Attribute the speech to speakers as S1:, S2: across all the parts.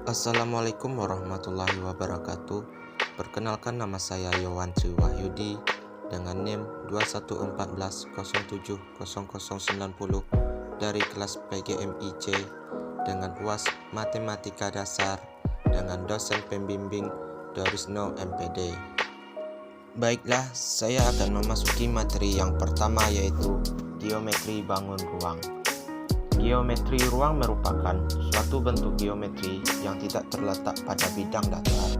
S1: Assalamualaikum warahmatullahi wabarakatuh. Perkenalkan, nama saya Yowan Tri Wahyudi dengan NIM 2114070090 dari kelas PGMIC dengan UAS Matematika Dasar dengan dosen pembimbing Dorisno MPD. Baiklah, saya akan memasuki materi yang pertama, yaitu geometri bangun ruang. Geometri ruang merupakan suatu bentuk geometri yang tidak terletak pada bidang datar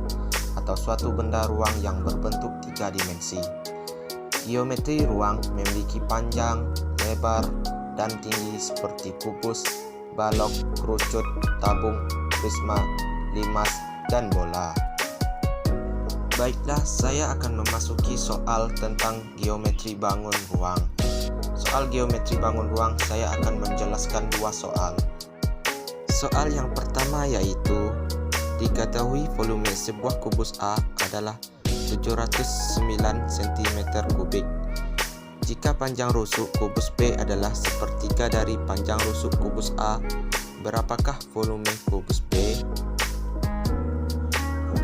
S1: atau suatu benda ruang yang berbentuk tiga dimensi. Geometri ruang memiliki panjang, lebar, dan tinggi seperti kubus, balok, kerucut, tabung, prisma, limas, dan bola. Baiklah, saya akan memasuki soal tentang geometri bangun ruang. Soal geometri bangun ruang, saya akan menjelaskan dua soal. Soal yang pertama yaitu, diketahui volume sebuah kubus A adalah 709 cm3. Jika panjang rusuk kubus B adalah sepertiga dari panjang rusuk kubus A, berapakah volume kubus B?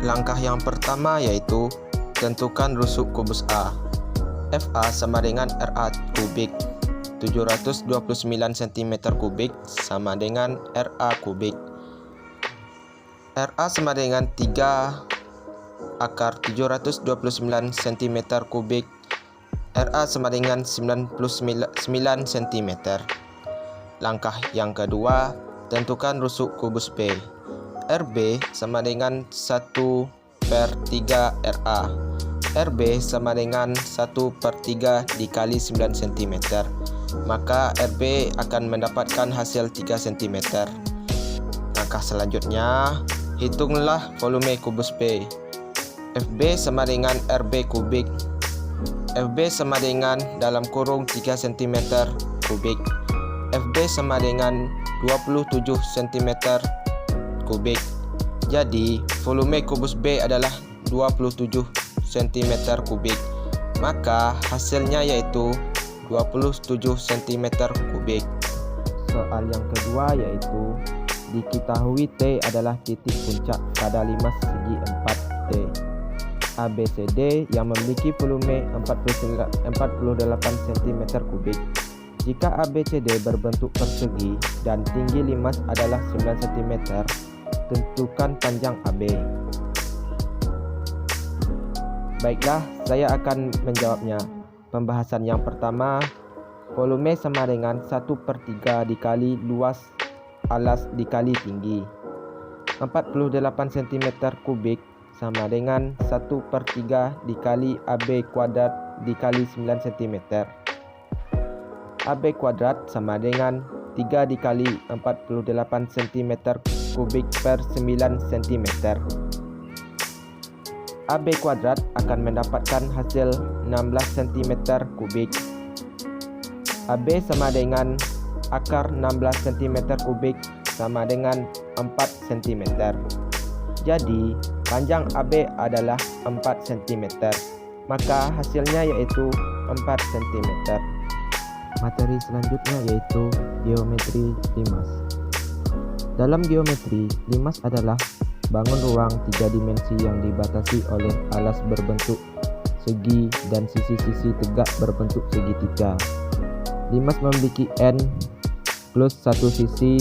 S1: Langkah yang pertama yaitu, tentukan rusuk kubus A. FA sama dengan RA kubik. 729 cm3 sama dengan RA kubik. RA sama dengan 3 akar 729 cm3. RA sama dengan 99 cm. Langkah yang kedua, tentukan rusuk kubus B. RB sama dengan 1/3 RA. RB sama dengan 1/3 dikali 9 cm. Maka RB akan mendapatkan hasil 3 cm. Langkah selanjutnya, hitunglah volume kubus B. FB sama dengan RB kubik. FB sama dengan dalam kurung 3 cm3. FB sama dengan 27 cm3. Jadi, volume kubus B adalah 27 cm3. Maka hasilnya yaitu 27 cm3. Soal yang kedua yaitu, diketahui T adalah titik puncak pada limas segi 4T ABCD yang memiliki volume 48 cm3. Jika ABCD berbentuk persegi dan tinggi limas adalah 9 cm, tentukan panjang AB. Baiklah, saya akan menjawabnya. Pembahasan yang pertama, volume sama dengan 1/3 dikali luas alas dikali tinggi. 48 cm3 sama dengan 1/3 dikali AB kuadrat dikali 9 cm. AB kuadrat sama dengan 3 dikali 48 cm3 per 9 cm. AB kuadrat akan mendapatkan hasil 16 cm3. AB sama dengan akar 16 cm3 sama dengan 4 cm. Jadi, panjang AB adalah 4 cm. Maka hasilnya yaitu 4 cm. Materi selanjutnya yaitu geometri limas. Dalam geometri, limas adalah bangun ruang tiga dimensi yang dibatasi oleh alas berbentuk segi dan sisi-sisi tegak berbentuk segitiga. Limas memiliki N plus 1 sisi,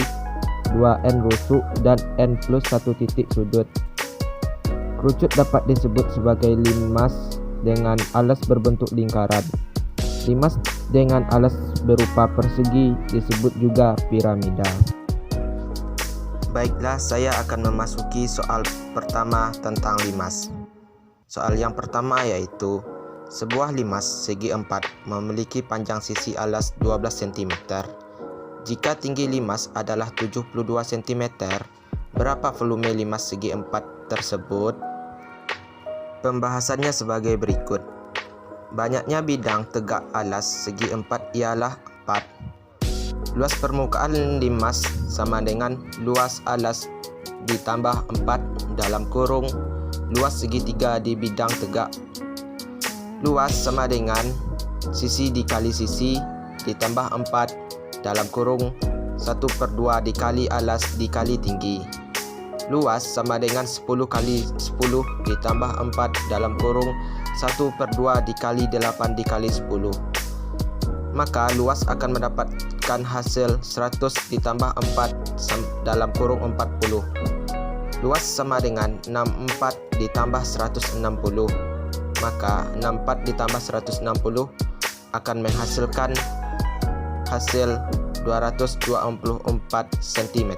S1: 2N rusuk, dan N plus 1 titik sudut. Kerucut dapat disebut sebagai limas dengan alas berbentuk lingkaran. Limas dengan alas berupa persegi disebut juga piramida. Baiklah, saya akan memasuki soal pertama tentang limas. Soal yang pertama yaitu, sebuah limas segi 4 memiliki panjang sisi alas 12 cm. Jika tinggi limas adalah 72 cm, berapa volume limas segi 4 tersebut? Pembahasannya sebagai berikut. Banyaknya bidang tegak alas segi 4 ialah 4. Luas permukaan limas sama dengan luas alas ditambah 4 dalam kurung luas segitiga di bidang tegak. Luas sama dengan sisi dikali sisi ditambah 4 dalam kurung 1/2 dikali alas dikali tinggi. luas sama dengan 10 kali 10 ditambah 4 dalam kurung 1/2 dikali 8 dikali 10. Maka luas akan mendapatkan hasil 100 ditambah 4 dalam kurung 40. Luas sama dengan 64 ditambah 160. Maka 64 ditambah 160 akan menghasilkan hasil 224 cm.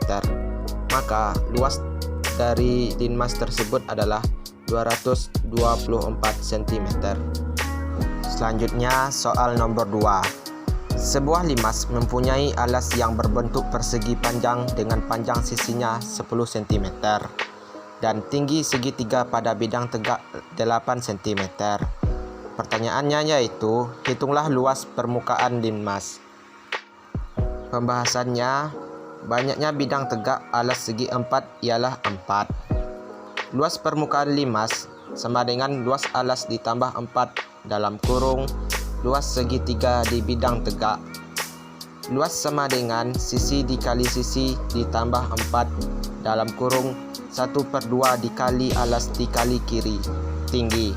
S1: Maka luas dari linmas tersebut adalah 224 cm. Selanjutnya soal nomor 2. Sebuah limas mempunyai alas yang berbentuk persegi panjang dengan panjang sisinya 10 cm dan tinggi segitiga pada bidang tegak 8 cm. Pertanyaannya yaitu, hitunglah luas permukaan limas. Pembahasannya, banyaknya bidang tegak alas segi 4 ialah 4. Luas permukaan limas sama dengan luas alas ditambah 4 dalam kurung luas segitiga di bidang tegak. Luas sama dengan sisi dikali sisi ditambah 4 dalam kurung 1/2 dikali alas dikali kiri tinggi.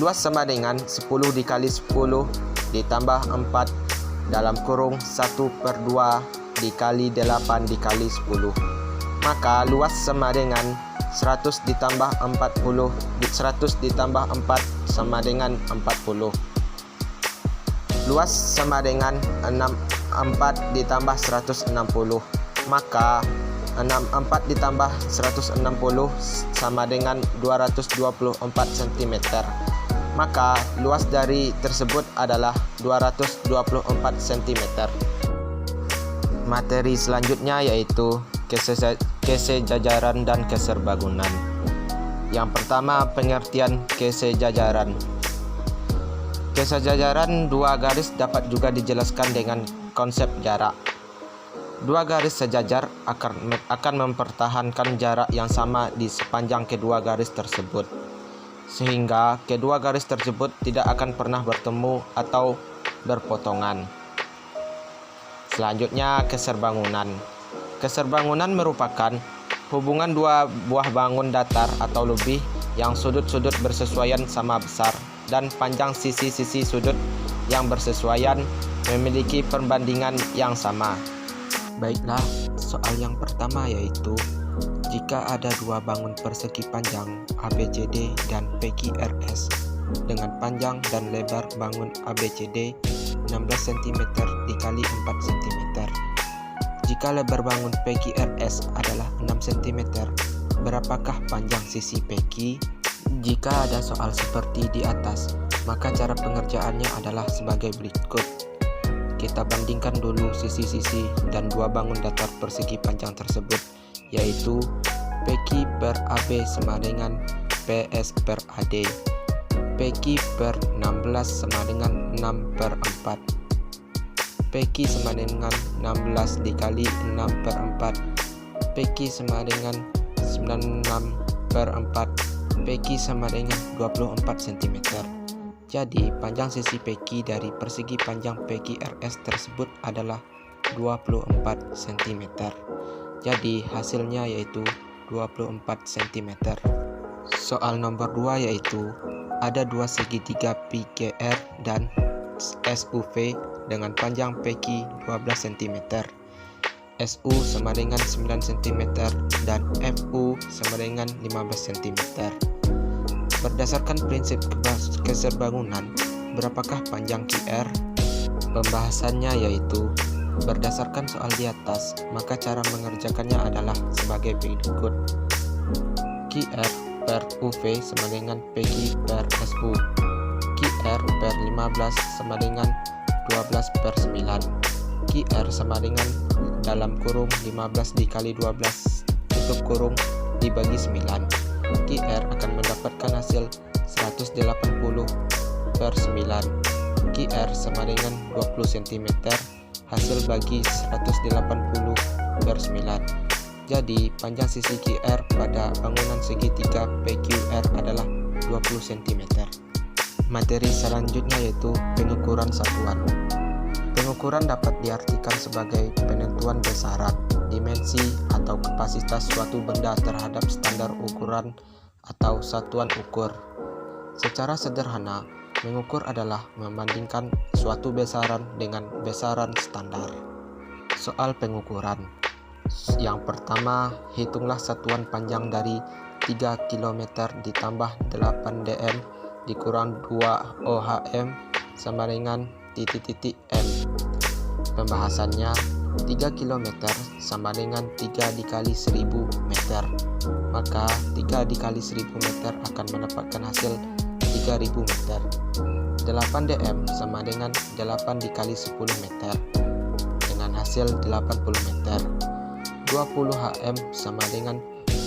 S1: Luas sama dengan 10 dikali 10 ditambah 4 dalam kurung 1/2 dikali 8 dikali 10. Maka luas sama dengan 100 ditambah 40, 100 ditambah 4 sama dengan 40. Luas sama dengan 4 ditambah 160. Maka 4 ditambah 160 sama dengan 224 cm. Maka luas dari tersebut adalah 224 cm. Materi selanjutnya yaitu kesejajaran dan keserbangunan. Yang pertama, pengertian kesejajaran. Kesejajaran dua garis dapat juga dijelaskan dengan konsep jarak. Dua garis sejajar akan mempertahankan jarak yang sama di sepanjang kedua garis tersebut, sehingga kedua garis tersebut tidak akan pernah bertemu atau berpotongan. Selanjutnya, keserbangunan. Keserbangunan merupakan hubungan dua buah bangun datar atau lebih yang sudut-sudut bersesuaian sama besar dan panjang sisi-sisi sudut yang bersesuaian memiliki perbandingan yang sama. Baiklah, soal yang pertama yaitu, jika ada dua bangun persegi panjang ABCD dan PQRS dengan panjang dan lebar bangun ABCD 16 cm dikali 4 cm. Jika lebar bangun PQRS adalah 6 cm, berapakah panjang sisi PQ? Jika ada soal seperti di atas, maka cara pengerjaannya adalah sebagai berikut. Kita bandingkan dulu sisi-sisi dan dua bangun datar persegi panjang tersebut, yaitu PQ per AB sama dengan PS per AD. PQ per 16 sama dengan 6/4. PQ sama dengan 16 dikali 6/4. PQ sama dengan 96/4. PQ sama dengan 24 cm. Jadi panjang sisi PQ dari persegi panjang PQRS tersebut adalah 24 cm. Jadi hasilnya yaitu 24 cm. Soal nomor 2 yaitu, ada dua segitiga PQR dan SUV dengan panjang PQ 12 cm. SU sama dengan 9 cm dan FU sama dengan 15 cm. Berdasarkan prinsip keserbangunan, berapakah panjang QR? Pembahasannya yaitu, berdasarkan soal di atas, maka cara mengerjakannya adalah sebagai berikut. QR per UV sama dengan PQ per SU. QR per 15 sama dengan 12/9. QR sama dengan dalam kurung 15 dikali 12 tutup kurung dibagi 9. QR akan mendapatkan hasil 180/9. QR sama dengan 20 cm, hasil bagi 180/9. Jadi panjang sisi QR pada bangunan segitiga PQR adalah 20 cm. Materi selanjutnya yaitu pengukuran satuan. Pengukuran dapat diartikan sebagai penentuan besaran. dimensi atau kapasitas suatu benda terhadap standar ukuran atau satuan ukur. Secara sederhana, mengukur adalah membandingkan suatu besaran dengan besaran standar. Soal pengukuran. Yang pertama, hitunglah satuan panjang dari 3 km ditambah 8 dm dikurang 2 ohm sama dengan titik-titik m. Pembahasannya, 3 km sama dengan 3 dikali 1000 meter. Maka 3 dikali 1000 meter akan mendapatkan hasil 3000 meter. 8 dm sama dengan 8 dikali 10 meter dengan hasil 80 meter. 20 hm sama dengan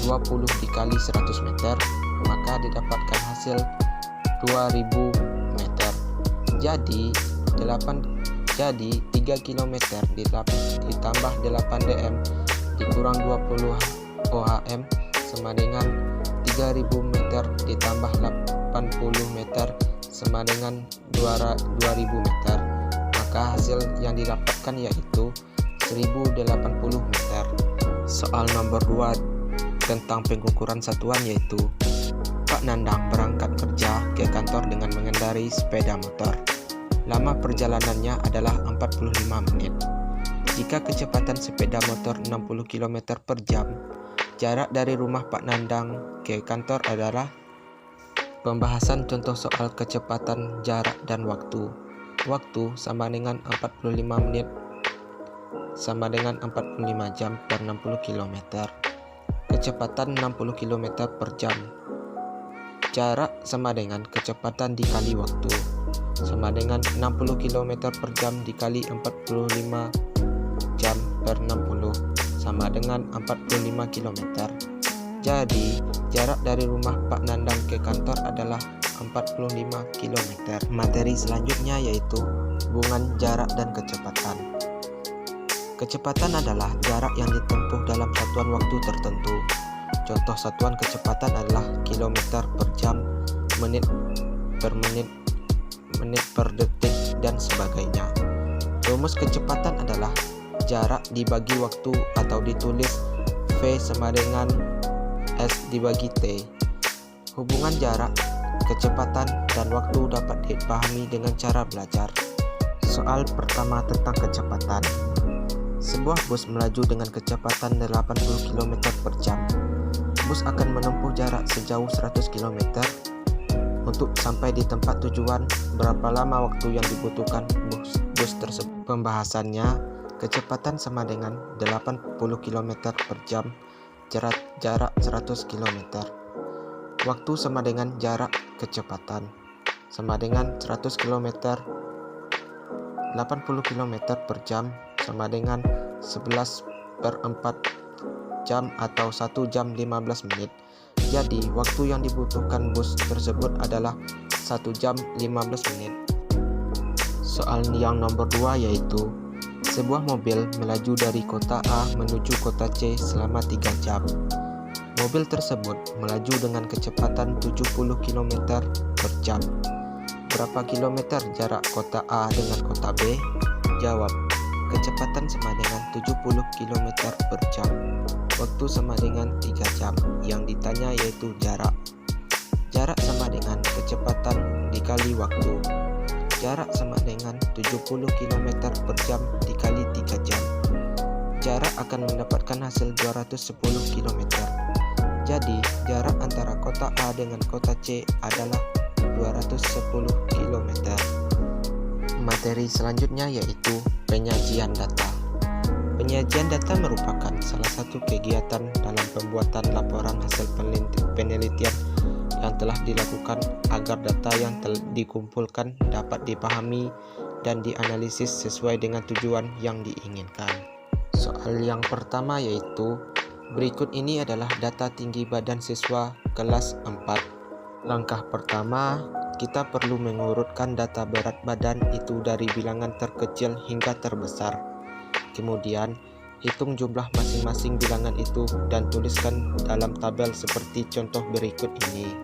S1: 20 dikali 100 meter, maka didapatkan hasil 2000 meter. Jadi 3 km ditambah 8 dm dikurang 20 ohm sama dengan 3000 meter ditambah 80 meter sama dengan 2000 meter. Maka hasil yang didapatkan yaitu 1080 meter. Soal nomor 2 tentang pengukuran satuan yaitu Pak Nandang berangkat kerja ke kantor dengan mengendarai sepeda motor. Lama perjalanannya adalah 45 menit. Jika kecepatan sepeda motor 60 km per jam, jarak dari rumah Pak Nandang ke kantor adalah. Pembahasan contoh soal kecepatan, jarak, dan waktu. Waktu sama dengan 45 menit sama dengan 45 jam per 60 km. Kecepatan 60 km per jam. Jarak sama dengan kecepatan dikali waktu sama dengan 60 km per jam dikali 45 jam per 60 sama dengan 45 km. Jadi jarak dari rumah Pak Nandang ke kantor adalah 45 km. Materi selanjutnya yaitu hubungan jarak dan kecepatan. Kecepatan adalah jarak yang ditempuh dalam satuan waktu tertentu. Contoh satuan kecepatan adalah kilometer per jam, menit per menit, menit per detik, dan sebagainya. Rumus kecepatan adalah jarak dibagi waktu atau ditulis V sama dengan S dibagi T. Hubungan jarak, kecepatan, dan waktu dapat dipahami dengan cara belajar. Soal pertama tentang kecepatan. Sebuah bus melaju dengan kecepatan 80 km per jam. Bus akan menempuh jarak sejauh 100 km. Untuk sampai di tempat tujuan, berapa lama waktu yang dibutuhkan bus tersebut? Pembahasannya, kecepatan sama dengan 80 km per jam, jarak 100 km. Waktu sama dengan jarak kecepatan, sama dengan 100 km. 80 km per jam sama dengan 11/4 jam atau 1 jam 15 menit. Jadi waktu yang dibutuhkan bus tersebut adalah 1 jam 15 menit. Soal yang nomor 2 yaitu sebuah mobil melaju dari kota A menuju kota C selama 3 jam. Mobil tersebut melaju dengan kecepatan 70 km per jam. Berapa kilometer jarak kota A dengan kota B? Jawab, kecepatan sama dengan 70 km per jam. Waktu sama dengan 3 jam. Yang ditanya yaitu jarak. Jarak sama dengan kecepatan dikali waktu. Jarak sama dengan 70 km per jam dikali 3 jam. Jarak akan mendapatkan hasil 210 km. Jadi, jarak antara kota A dengan kota C adalah 210 km. Materi selanjutnya yaitu penyajian data. Penyajian data merupakan salah satu kegiatan dalam pembuatan laporan hasil penelitian yang telah dilakukan agar data yang dikumpulkan dapat dipahami dan dianalisis sesuai dengan tujuan yang diinginkan. Soal yang pertama yaitu berikut ini adalah data tinggi badan siswa kelas 4. Langkah pertama, kita perlu mengurutkan data berat badan itu dari bilangan terkecil hingga terbesar. Kemudian, hitung jumlah masing-masing bilangan itu dan tuliskan dalam tabel seperti contoh berikut ini.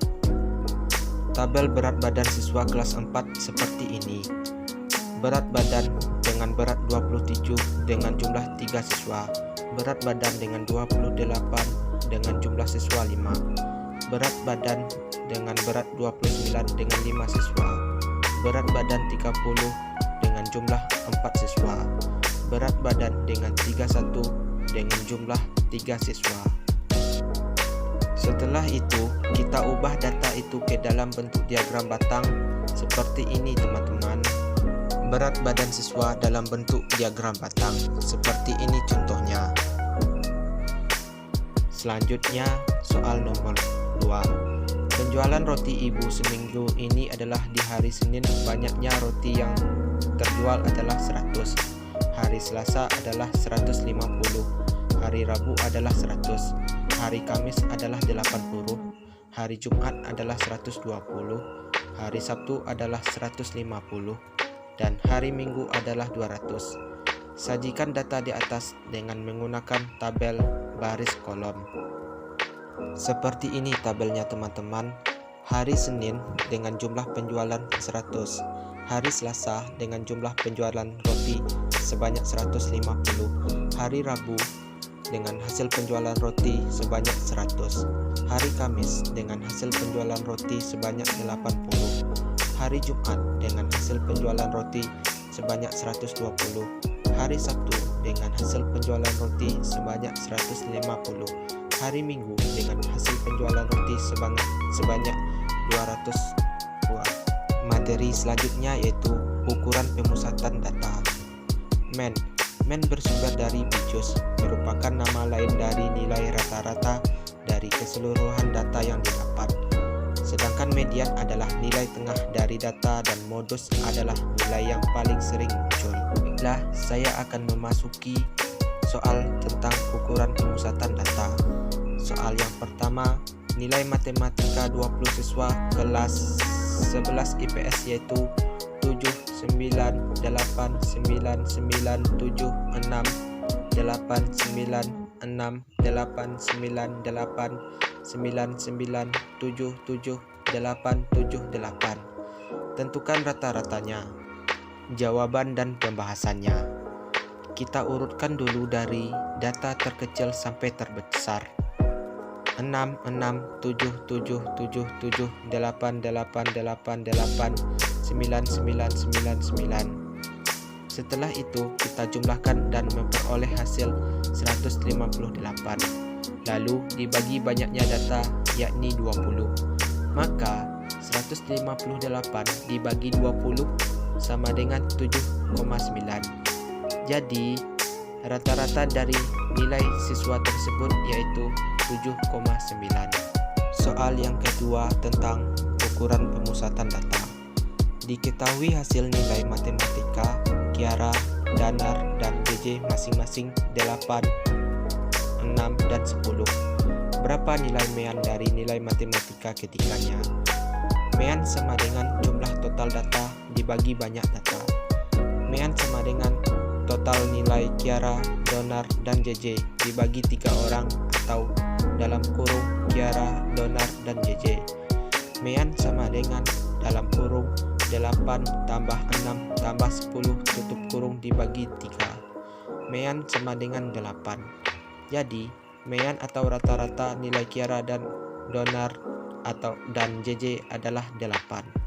S1: Tabel berat badan siswa kelas 4 seperti ini. Berat badan dengan berat 27 dengan jumlah 3 siswa. Berat badan dengan 28 dengan jumlah siswa 5. Berat badan dengan berat 29 dengan 5 siswa. Berat badan 30 dengan jumlah 4 siswa. Berat badan dengan 31 dengan jumlah 3 siswa. Setelah itu, kita ubah data itu ke dalam bentuk diagram batang seperti ini, teman-teman. Berat badan siswa dalam bentuk diagram batang seperti ini contohnya. Selanjutnya, soal nomor 2. Penjualan roti ibu seminggu ini adalah di hari Senin banyaknya roti yang terjual adalah 100. Hari Selasa adalah 150. Hari Rabu adalah 100. Hari Kamis adalah 80. Hari Jumat adalah 120. Hari Sabtu adalah 150. Dan hari Minggu adalah 200. Sajikan data di atas dengan menggunakan tabel baris kolom. Seperti ini tabelnya, teman-teman. Hari Senin dengan jumlah penjualan 100. Hari Selasa dengan jumlah penjualan roti sebanyak 150. Hari Rabu dengan hasil penjualan roti sebanyak 100. Hari Kamis dengan hasil penjualan roti sebanyak 80. Hari Jumat dengan hasil penjualan roti sebanyak 120. Hari Sabtu dengan hasil penjualan roti sebanyak 150. Hari Minggu dengan hasil penjualan roti sebanyak 200 buah. Materi selanjutnya yaitu ukuran pemusatan data. Men bersumber dari BIJUS, merupakan nama lain dari nilai rata-rata dari keseluruhan data yang didapat. Sedangkan median adalah nilai tengah dari data dan modus adalah nilai yang paling sering muncul. Baiklah, saya akan memasuki soal tentang ukuran pemusatan data. Soal yang pertama, nilai matematika 20 siswa kelas 11 IPS yaitu 7, 9, 8, 9, 9, 7, 6, 8, 9, 6, 8, 9, 8, 9, 9, 7, 7, 8, 7, 8. Tentukan rata-ratanya. Jawaban dan pembahasannya. Kita urutkan dulu dari data terkecil sampai terbesar. 6, 6, 7, 7, 7, 7, 8, 8, 8, 8, 9, 9, 9, 9. Setelah itu kita jumlahkan dan memperoleh hasil 158. Lalu dibagi banyaknya data yakni 20. Maka 158 dibagi 20 sama dengan 7,9. Jadi rata-rata dari nilai siswa tersebut yaitu 7,9. Soal yang kedua tentang ukuran pemusatan data. Diketahui hasil nilai matematika Kiara, Danar, dan JJ masing-masing 8, 6, dan 10. Berapa nilai mean dari nilai matematika ketiganya? Mean sama dengan jumlah total data dibagi banyak data. Mean sama dengan total nilai Kiara, Donar, dan JJ dibagi 3 orang atau dalam kurung Kiara, Donar, dan JJ. Mean sama dengan dalam kurung 8 tambah 6 tambah 10 tutup kurung dibagi 3. Mean sama dengan 8. Jadi, mean atau rata-rata nilai Kiara dan Donar dan JJ adalah 8.